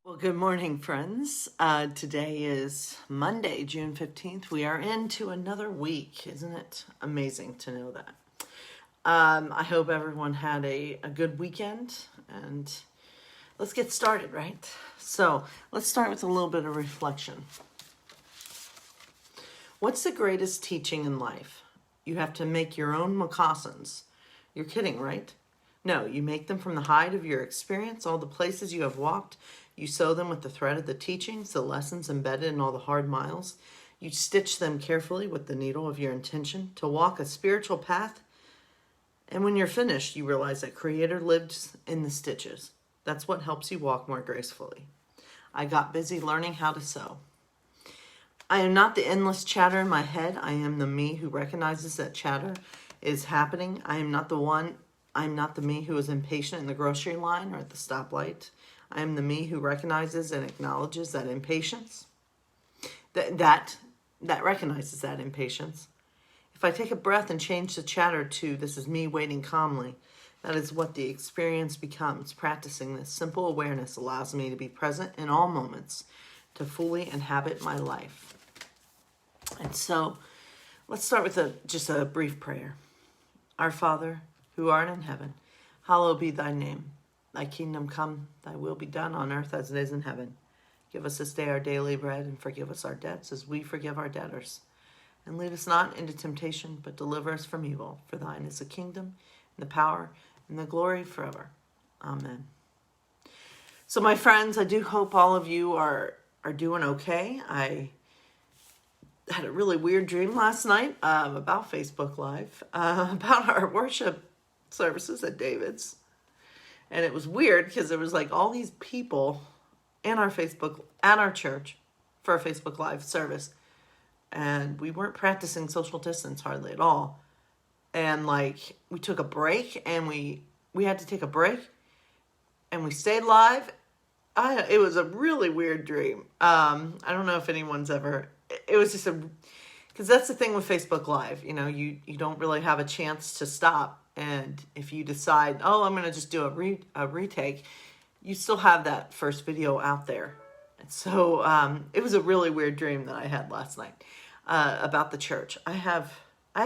Well, good morning, friends. Today is Monday, June 15th. We are into another week. Isn't it amazing to know that? I hope everyone had a good weekend, and let's get started, right? So let's start with a little bit of reflection. What's the greatest teaching in life? You have to make your own moccasins. You're kidding, right? No, you make them from the hide of your experience, all the places you have walked. You sew them with the thread of the teachings, the lessons embedded in all the hard miles. You stitch them carefully with the needle of your intention to walk a spiritual path. And when you're finished, you realize that Creator lived in the stitches. That's what helps you walk more gracefully. I got busy learning how to sew. I am not the endless chatter in my head. I am the me who recognizes that chatter is happening. I am not the me who is impatient in the grocery line or at the stoplight. I am the me who recognizes and acknowledges that impatience. That recognizes that impatience. If I take a breath and change the chatter to this is me waiting calmly, that is what the experience becomes. Practicing this simple awareness allows me to be present in all moments, to fully inhabit my life. And so let's start with just a brief prayer. Our Father, who art in heaven, hallowed be thy name. Thy kingdom come, thy will be done on earth as it is in heaven. Give us this day our daily bread, and forgive us our debts as we forgive our debtors. And lead us not into temptation, but deliver us from evil. For thine is the kingdom, and the power, and the glory forever. Amen. So my friends, I do hope all of you are doing okay. I had a really weird dream last night about Facebook Live, about our worship services at David's. And it was weird because there was like all these people at our church for a Facebook Live service. And we weren't practicing social distance hardly at all. And like we took a break and we had to take a break and we stayed live. It was a really weird dream. I don't know if anyone's ever, it was just because that's the thing with Facebook Live. You know, you don't really have a chance to stop. And if you decide, I'm going to just do a retake, you still have that first video out there. And so it was a really weird dream that I had last night about the church. I have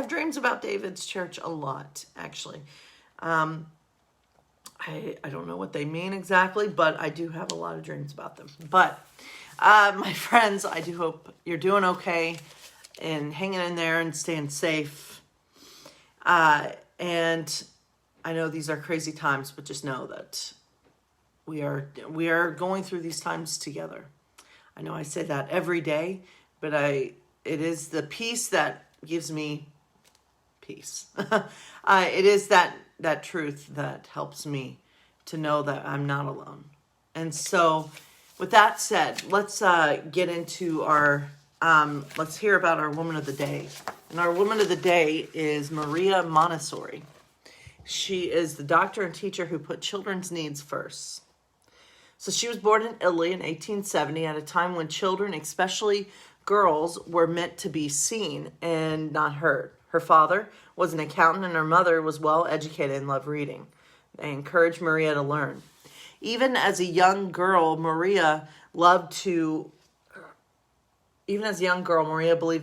dreams about David's church a lot, actually. I don't know what they mean exactly, but I do have a lot of dreams about them. But my friends, I do hope you're doing okay and hanging in there and staying safe. And I know these are crazy times, but just know that we are going through these times together. I know I say that every day, but it is the peace that gives me peace. It is that truth that helps me to know that I'm not alone. And so with that said, let's get into let's hear about our woman of the day. And our woman of the day is Maria Montessori. She is the doctor and teacher who put children's needs first. So she was born in Italy in 1870 at a time when children, especially girls, were meant to be seen and not heard. Her father was an accountant and her mother was well educated and loved reading. They encouraged Maria to learn. Even as a young girl, Maria believed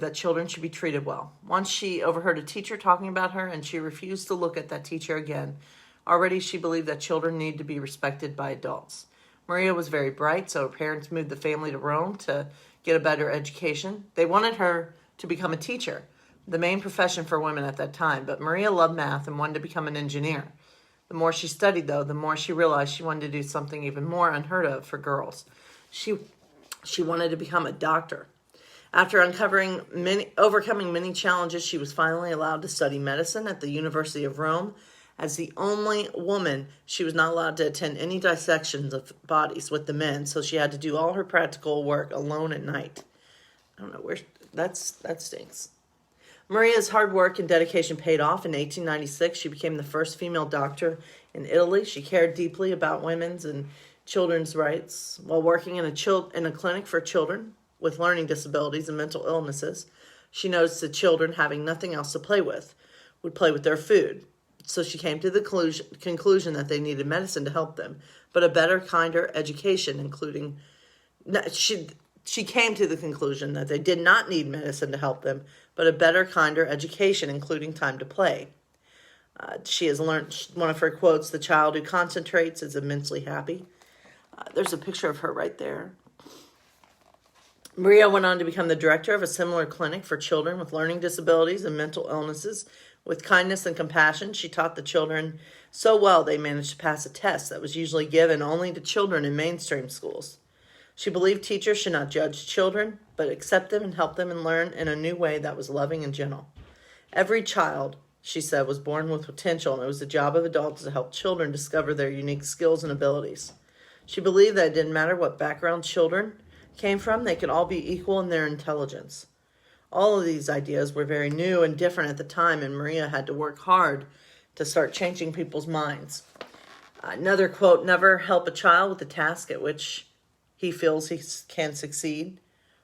that children should be treated well. Once she overheard a teacher talking about her and she refused to look at that teacher again. Already she believed that children need to be respected by adults. Maria was very bright, so her parents moved the family to Rome to get a better education. They wanted her to become a teacher, the main profession for women at that time, but Maria loved math and wanted to become an engineer. The more she studied, though, the more she realized she wanted to do something even more unheard of for girls. She wanted to become a doctor. After overcoming many challenges, she was finally allowed to study medicine at the University of Rome. As the only woman, she was not allowed to attend any dissections of bodies with the men, so she had to do all her practical work alone at night. I don't know where that stinks. Maria's hard work and dedication paid off. In 1896, she became the first female doctor in Italy. She cared deeply about women's and children's rights while working in a clinic for children with learning disabilities and mental illnesses. She noticed that children having nothing else to play with would play with their food. So she came to the conclusion that they needed medicine to help them, but a better, kinder education, including... She came to the conclusion that they did not need medicine to help them, but a better, kinder education, including time to play. She has learned, one of her quotes, "The child who concentrates is immensely happy." There's a picture of her right there. Maria went on to become the director of a similar clinic for children with learning disabilities and mental illnesses. With kindness and compassion, she taught the children so well they managed to pass a test that was usually given only to children in mainstream schools. She believed teachers should not judge children, but accept them and help them and learn in a new way that was loving and gentle. Every child, she said, was born with potential, and it was the job of adults to help children discover their unique skills and abilities. She believed that it didn't matter what background children came from, they could all be equal in their intelligence. All of these ideas were very new and different at the time, and Maria had to work hard to start changing people's minds. Another quote, "Never help a child with a task at which he feels he can succeed.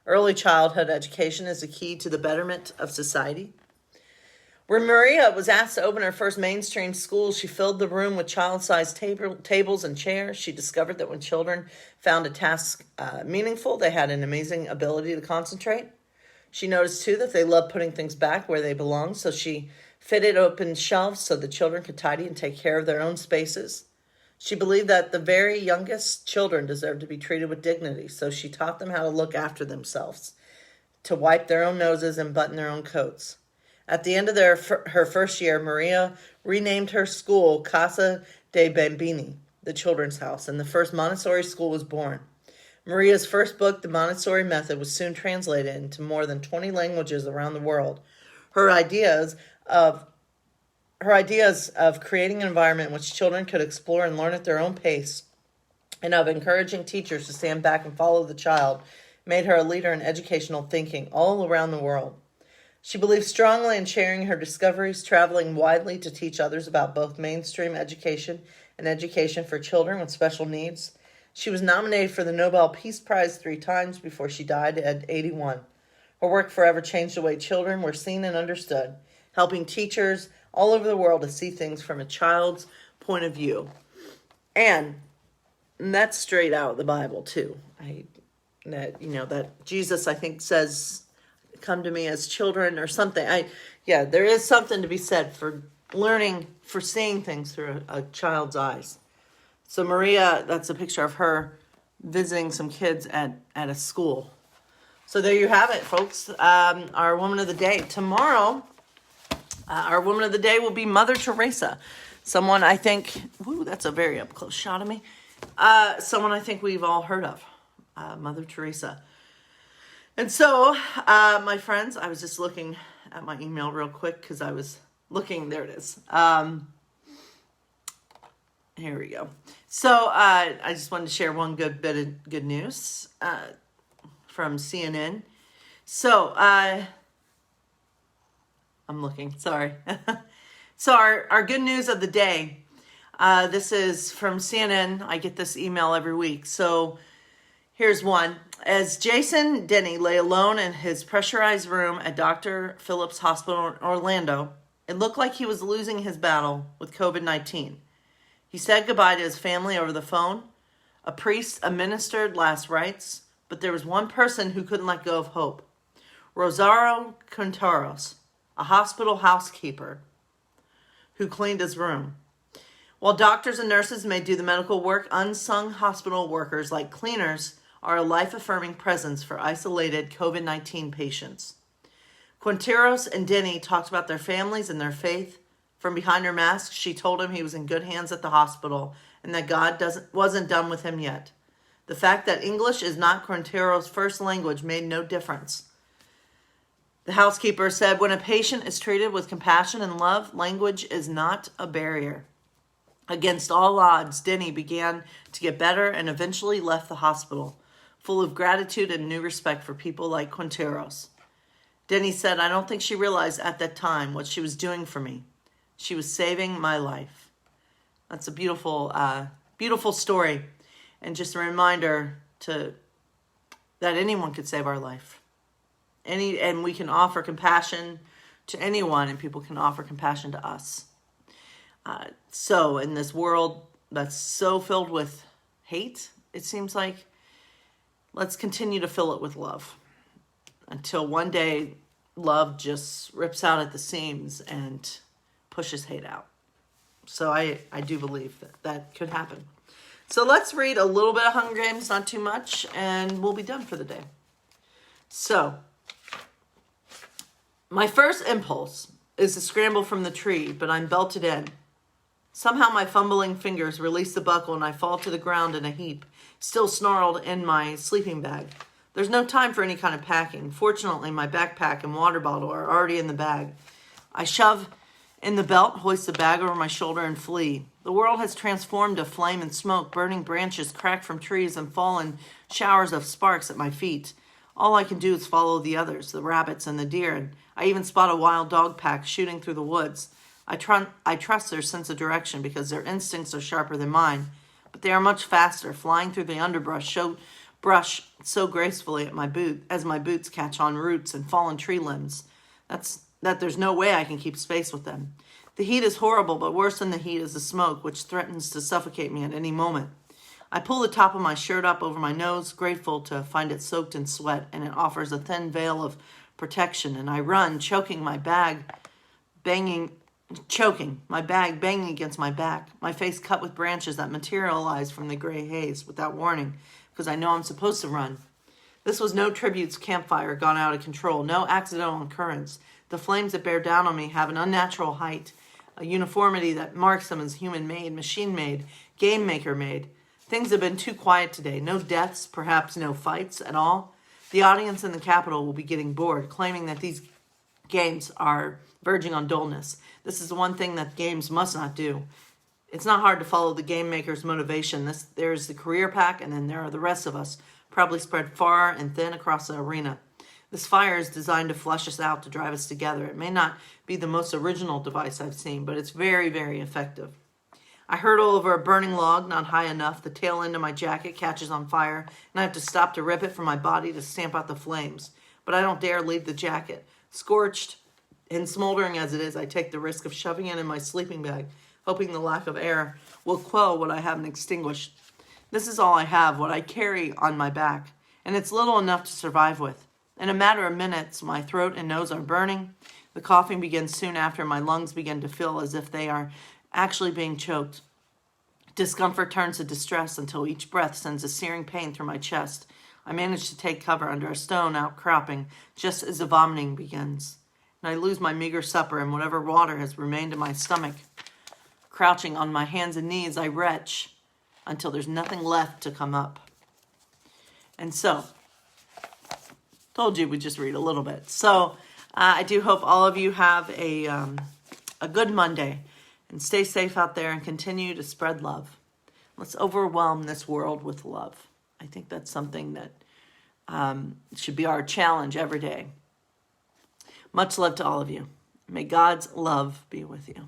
Early childhood education is the key to the betterment of society." When Maria was asked to open her first mainstream school, she filled the room with child-sized tables and chairs. She discovered that when children found a task meaningful, they had an amazing ability to concentrate. She noticed, too, that they loved putting things back where they belonged, so she fitted open shelves so the children could tidy and take care of their own spaces. She believed that the very youngest children deserved to be treated with dignity, so she taught them how to look after themselves, to wipe their own noses and button their own coats. At the end of her first year, Maria renamed her school Casa dei Bambini, the children's house, and the first Montessori school was born. Maria's first book, The Montessori Method, was soon translated into more than 20 languages around the world. Her ideas of creating an environment in which children could explore and learn at their own pace, and of encouraging teachers to stand back and follow the child, made her a leader in educational thinking all around the world. She believed strongly in sharing her discoveries, traveling widely to teach others about both mainstream education and education for children with special needs. She was nominated for the Nobel Peace Prize 3 times before she died at 81. Her work forever changed the way children were seen and understood, helping teachers all over the world to see things from a child's point of view. And that's straight out of the Bible, too. That Jesus, I think, says, "Come to me as children," or something. There is something to be said for learning, for seeing things through a child's eyes. So Maria, that's a picture of her visiting some kids at a school. So there you have it, folks. Our Woman of the Day. Tomorrow, our Woman of the Day will be Mother Teresa. Someone I think, that's a very up close shot of me. Someone I think we've all heard of, Mother Teresa. And so, my friends, I was just looking at my email real quick because I was looking, there it is. Here we go. So, I just wanted to share one good bit of good news from CNN. So, I'm looking, sorry. So, our good news of the day, this is from CNN. I get this email every week. So, here's one. As Jason Denny lay alone in his pressurized room at Dr. Phillips Hospital in Orlando, it looked like he was losing his battle with COVID-19. He said goodbye to his family over the phone. A priest administered last rites, but there was one person who couldn't let go of hope. Rosario Quinteros, a hospital housekeeper who cleaned his room. While doctors and nurses may do the medical work, unsung hospital workers like cleaners are a life-affirming presence for isolated COVID-19 patients. Quinteros and Denny talked about their families and their faith. From behind her mask, she told him he was in good hands at the hospital and that God wasn't done with him yet. The fact that English is not Quinteros' first language made no difference. The housekeeper said, when a patient is treated with compassion and love, language is not a barrier. Against all odds, Denny began to get better and eventually left the hospital, full of gratitude and new respect for people like Quinteros. Denny said, I don't think she realized at that time what she was doing for me. She was saving my life. That's a beautiful, beautiful story. And just a reminder that anyone could save our life. And we can offer compassion to anyone, and people can offer compassion to us. So in this world that's so filled with hate, it seems like, let's continue to fill it with love until one day love just rips out at the seams and pushes hate out. So I do believe that could happen. So let's read a little bit of Hunger Games, not too much, and we'll be done for the day. So, my first impulse is to scramble from the tree, but I'm belted in. Somehow my fumbling fingers release the buckle and I fall to the ground in a heap, still snarled in my sleeping bag. There's no time for any kind of packing. Fortunately, my backpack and water bottle are already in the bag. I shove in the belt, hoist the bag over my shoulder, and flee. The world has transformed to flame and smoke. Burning branches crack from trees and fall in showers of sparks at my feet. All I can do is follow the others, the rabbits and the deer, and I even spot a wild dog pack shooting through the woods. I trust their sense of direction because their instincts are sharper than mine, but they are much faster, flying through the underbrush so gracefully at as my boots catch on roots and fallen tree limbs. That there's no way I can keep space with them. The heat is horrible, but worse than the heat is the smoke, which threatens to suffocate me at any moment. I pull the top of my shirt up over my nose, grateful to find it soaked in sweat, and it offers a thin veil of protection, and I run, choking, my bag banging against my back, my face cut with branches that materialize from the gray haze without warning, because I know I'm supposed to run. This was no tribute's campfire gone out of control, no accidental occurrence. The flames that bear down on me have an unnatural height, a uniformity that marks them as human-made, machine-made, game-maker-made. Things have been too quiet today. No deaths, perhaps no fights at all. The audience in the Capitol will be getting bored, claiming that these games are verging on dullness. This is the one thing that games must not do. It's not hard to follow the game maker's motivation. There's the career pack, and then there are the rest of us, probably spread far and thin across the arena. This fire is designed to flush us out, to drive us together. It may not be the most original device I've seen, but it's very, very effective. I hurtle over a burning log, not high enough. The tail end of my jacket catches on fire, and I have to stop to rip it from my body to stamp out the flames. But I don't dare leave the jacket. Scorched and smoldering as it is, I take the risk of shoving it in my sleeping bag, hoping the lack of air will quell what I haven't extinguished. This is all I have, what I carry on my back, and it's little enough to survive with. In a matter of minutes, my throat and nose are burning. The coughing begins soon after. My lungs begin to feel as if they are actually being choked. Discomfort turns to distress until each breath sends a searing pain through my chest. I manage to take cover under a stone outcropping just as the vomiting begins, and I lose my meager supper and whatever water has remained in my stomach. Crouching on my hands and knees, I retch until there's nothing left to come up. And so, told you we'd just read a little bit. So I do hope all of you have a good Monday, and stay safe out there and continue to spread love. Let's overwhelm this world with love. I think that's something that should be our challenge every day. Much love to all of you. May God's love be with you.